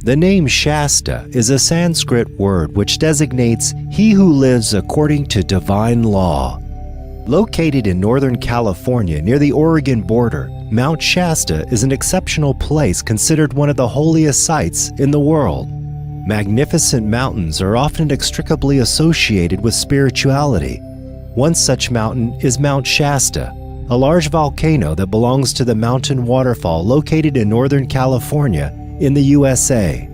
The name Shasta is a Sanskrit word which designates he who lives according to divine law. Located in Northern California near the Oregon border, Mount Shasta is an exceptional place considered one of the holiest sites in the world. Magnificent mountains are often inextricably associated with spirituality. One such mountain is Mount Shasta, a large volcano that belongs to the mountain waterfall located in Northern California in the USA.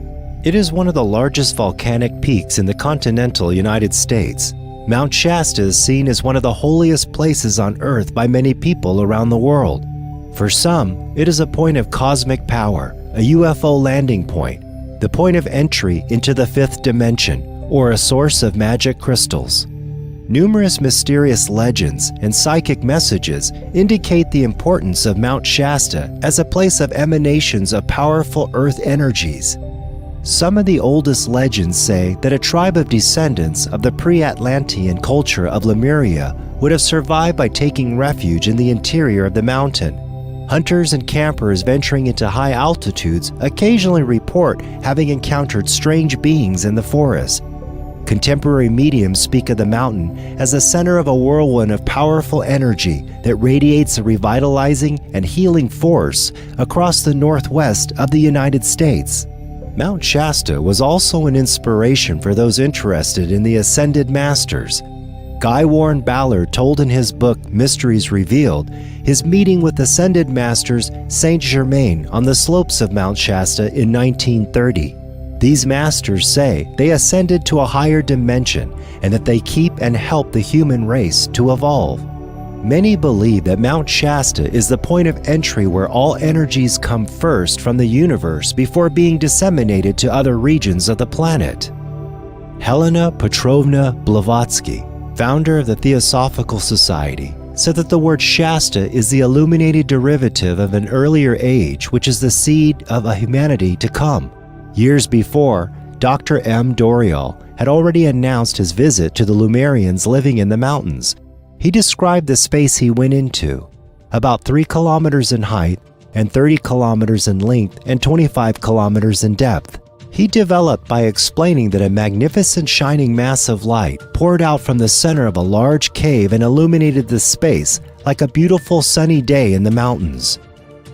It is one of the largest volcanic peaks in the continental United States. Mount Shasta is seen as one of the holiest places on Earth by many people around the world. For some, it is a point of cosmic power, a UFO landing point, the point of entry into the fifth dimension, or a source of magic crystals. Numerous mysterious legends and psychic messages indicate the importance of Mount Shasta as a place of emanations of powerful earth energies. Some of the oldest legends say that a tribe of descendants of the pre-Atlantean culture of Lemuria would have survived by taking refuge in the interior of the mountain. Hunters and campers venturing into high altitudes occasionally report having encountered strange beings in the forest. Contemporary mediums speak of the mountain as the center of a whirlwind of powerful energy that radiates a revitalizing and healing force across the northwest of the United States. Mount Shasta was also an inspiration for those interested in the Ascended Masters. Guy Warren Ballard told in his book Mysteries Revealed his meeting with Ascended Masters Saint Germain on the slopes of Mount Shasta in 1930. These masters say they ascended to a higher dimension and that they keep and help the human race to evolve. Many believe that Mount Shasta is the point of entry where all energies come first from the universe before being disseminated to other regions of the planet. Helena Petrovna Blavatsky, founder of the Theosophical Society, said that the word Shasta is the illuminated derivative of an earlier age which is the seed of a humanity to come. Years before, Dr. M. Dorial had already announced his visit to the Lemurians living in the mountains. He described the space he went into, about 3 kilometers in height and 30 kilometers in length and 25 kilometers in depth. He developed by explaining that a magnificent shining mass of light poured out from the center of a large cave and illuminated the space like a beautiful sunny day in the mountains.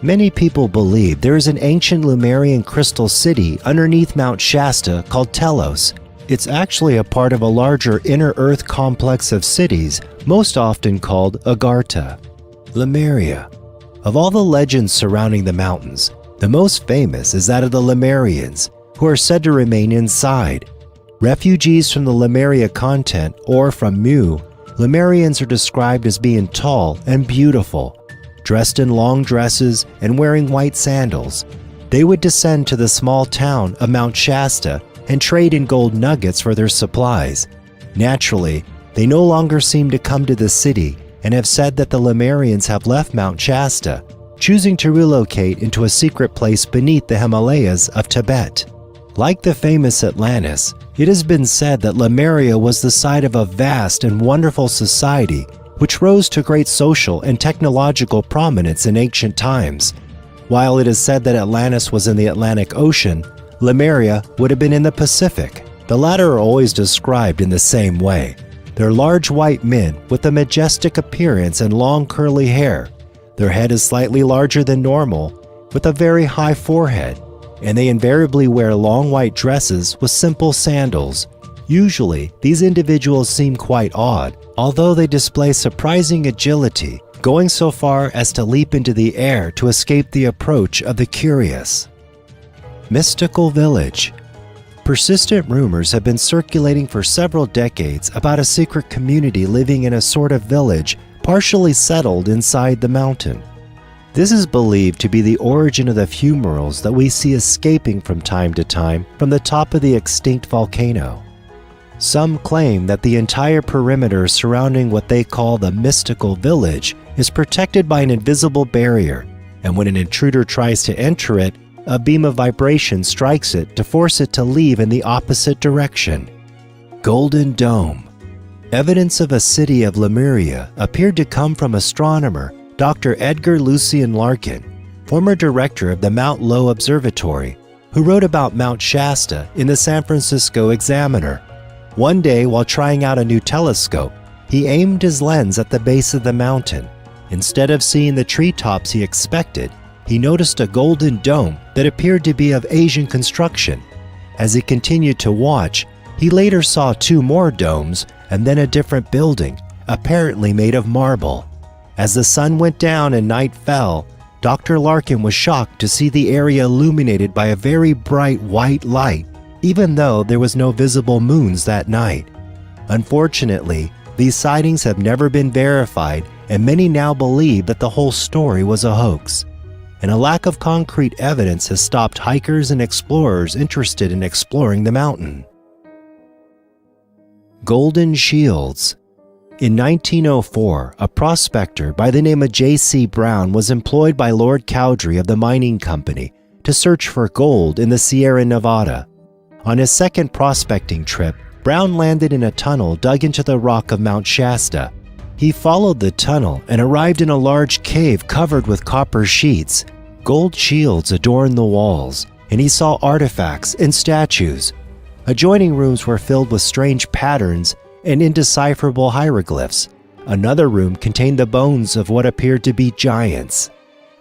Many people believe there is an ancient Lemurian crystal city underneath Mount Shasta called Telos. It's actually a part of a larger inner earth complex of cities, most often called Agartha. Lemuria. Of all the legends surrounding the mountains, the most famous is that of the Lemurians, who are said to remain inside. Refugees from the Lemuria continent, or from Mu, Lemurians are described as being tall and beautiful, dressed in long dresses and wearing white sandals. They would descend to the small town of Mount Shasta and trade in gold nuggets for their supplies. Naturally, they no longer seem to come to the city and have said that the Lemurians have left Mount Shasta, choosing to relocate into a secret place beneath the Himalayas of Tibet. Like the famous Atlantis, it has been said that Lemuria was the site of a vast and wonderful society which rose to great social and technological prominence in ancient times. While it is said that Atlantis was in the Atlantic Ocean, Lemuria would have been in the Pacific. The latter are always described in the same way. They're large white men with a majestic appearance and long curly hair. Their head is slightly larger than normal, with a very high forehead, and they invariably wear long white dresses with simple sandals. Usually, these individuals seem quite odd, although they display surprising agility, going so far as to leap into the air to escape the approach of the curious. Mystical Village. Persistent rumors have been circulating for several decades about a secret community living in a sort of village partially settled inside the mountain. This is believed to be the origin of the fumaroles that we see escaping from time to time from the top of the extinct volcano. Some claim that the entire perimeter surrounding what they call the mystical village is protected by an invisible barrier, and when an intruder tries to enter it, a beam of vibration strikes it to force it to leave in the opposite direction. Golden Dome. Evidence of a city of Lemuria appeared to come from astronomer Dr. Edgar Lucien Larkin, former director of the Mount Lowe Observatory, who wrote about Mount Shasta in the San Francisco Examiner. One day, while trying out a new telescope, he aimed his lens at the base of the mountain. Instead of seeing the treetops he expected, he noticed a golden dome that appeared to be of Asian construction. As he continued to watch, he later saw two more domes and then a different building, apparently made of marble. As the sun went down and night fell, Dr. Larkin was shocked to see the area illuminated by a very bright white light, even though there was no visible moons that night. Unfortunately, these sightings have never been verified, and many now believe that the whole story was a hoax. And a lack of concrete evidence has stopped hikers and explorers interested in exploring the mountain. Golden Shields. In 1904, a prospector by the name of J.C. Brown was employed by Lord Cowdrey of the mining company to search for gold in the Sierra Nevada. On his second prospecting trip, Brown landed in a tunnel dug into the rock of Mount Shasta. He followed the tunnel and arrived in a large cave covered with copper sheets. Gold shields adorned the walls, and he saw artifacts and statues. Adjoining rooms were filled with strange patterns and indecipherable hieroglyphs. Another room contained the bones of what appeared to be giants.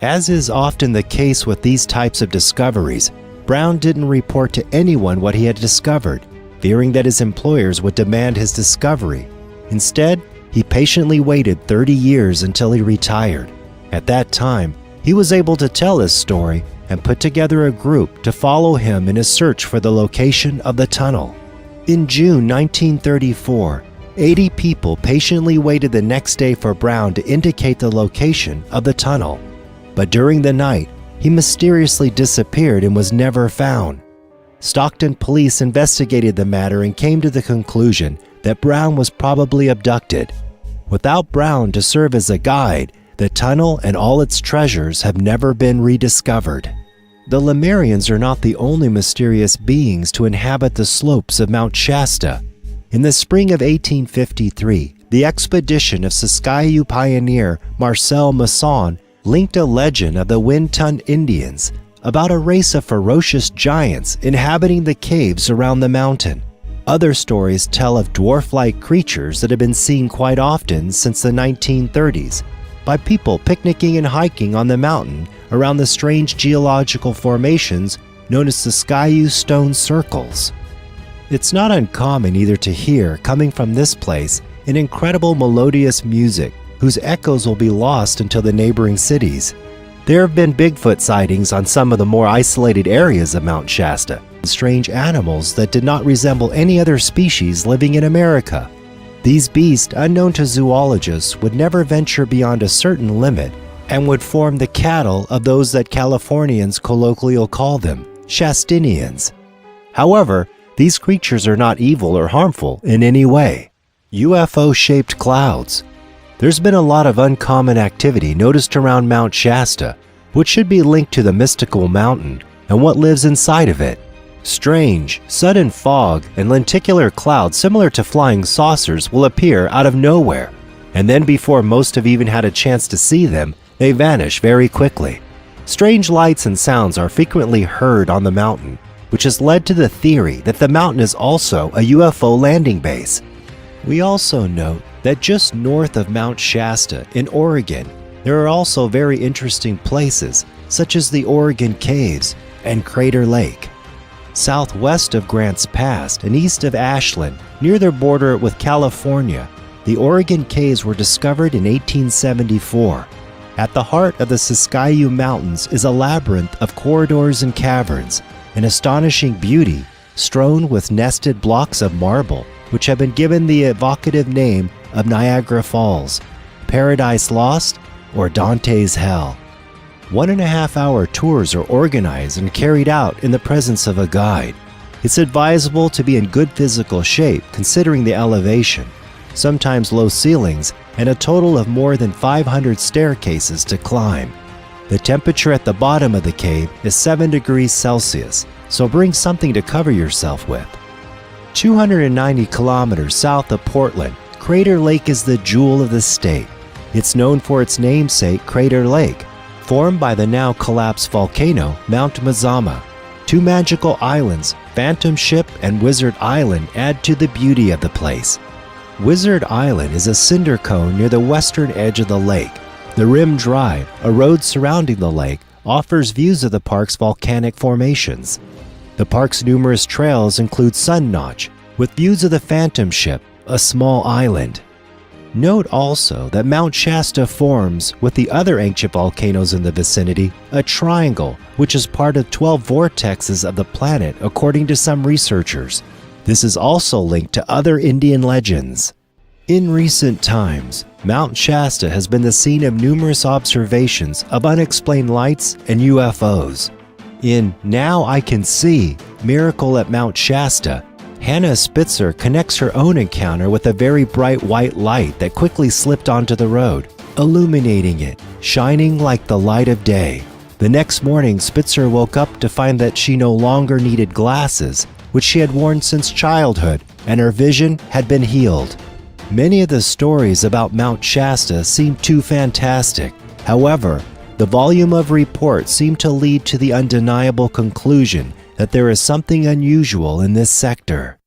As is often the case with these types of discoveries, Brown didn't report to anyone what he had discovered, fearing that his employers would demand his discovery. Instead, he patiently waited 30 years until he retired. At that time, he was able to tell his story and put together a group to follow him in his search for the location of the tunnel. In June 1934, 80 people patiently waited the next day for Brown to indicate the location of the tunnel. But during the night, he mysteriously disappeared and was never found. Stockton police investigated the matter and came to the conclusion that Brown was probably abducted. Without Brown to serve as a guide, the tunnel and all its treasures have never been rediscovered. The Lemurians are not the only mysterious beings to inhabit the slopes of Mount Shasta. In the spring of 1853, the expedition of Siskiyou pioneer Marcel Masson linked a legend of the Wintun Indians about a race of ferocious giants inhabiting the caves around the mountain. Other stories tell of dwarf-like creatures that have been seen quite often since the 1930s by people picnicking and hiking on the mountain around the strange geological formations known as the Siskiyou Stone Circles. It's not uncommon either to hear, coming from this place, an incredible melodious music whose echoes will be lost until the neighboring cities. There have been Bigfoot sightings on some of the more isolated areas of Mount Shasta, strange animals that did not resemble any other species living in America. These beasts, unknown to zoologists, would never venture beyond a certain limit and would form the cattle of those that Californians colloquially call them, Shastinians. However, these creatures are not evil or harmful in any way. UFO-shaped clouds. There's been a lot of uncommon activity noticed around Mount Shasta, which should be linked to the mystical mountain and what lives inside of it. Strange, sudden fog and lenticular clouds similar to flying saucers will appear out of nowhere, and then before most have even had a chance to see them, they vanish very quickly. Strange lights and sounds are frequently heard on the mountain, which has led to the theory that the mountain is also a UFO landing base. We also note that just north of Mount Shasta in Oregon, there are also very interesting places, such as the Oregon Caves and Crater Lake. Southwest of Grants Pass and east of Ashland, near their border with California, the Oregon Caves were discovered in 1874. At the heart of the Siskiyou Mountains is a labyrinth of corridors and caverns, an astonishing beauty, strewn with nested blocks of marble, which have been given the evocative name of Niagara Falls, Paradise Lost, or Dante's Hell. 1.5-hour tours are organized and carried out in the presence of a guide. It's advisable to be in good physical shape considering the elevation, sometimes low ceilings, and a total of more than 500 staircases to climb. The temperature at the bottom of the cave is 7 degrees Celsius, so bring something to cover yourself with. 290 kilometers south of Portland, Crater Lake is the jewel of the state. It's known for its namesake Crater Lake, formed by the now collapsed volcano Mount Mazama. Two magical islands, Phantom Ship and Wizard Island, add to the beauty of the place. Wizard Island is a cinder cone near the western edge of the lake. The Rim Drive, a road surrounding the lake, offers views of the park's volcanic formations. The park's numerous trails include Sun Notch, with views of the Phantom Ship, a small island. Note also that Mount Shasta forms, with the other ancient volcanoes in the vicinity, a triangle which is part of 12 vortexes of the planet according to some researchers. This is also linked to other Indian legends. In recent times, Mount Shasta has been the scene of numerous observations of unexplained lights and UFOs. In Now I Can See, Miracle at Mount Shasta, Hannah Spitzer connects her own encounter with a very bright white light that quickly slipped onto the road, illuminating it, shining like the light of day. The next morning, Spitzer woke up to find that she no longer needed glasses, which she had worn since childhood, and her vision had been healed. Many of the stories about Mount Shasta seem too fantastic. However, the volume of reports seem to lead to the undeniable conclusion that there is something unusual in this sector.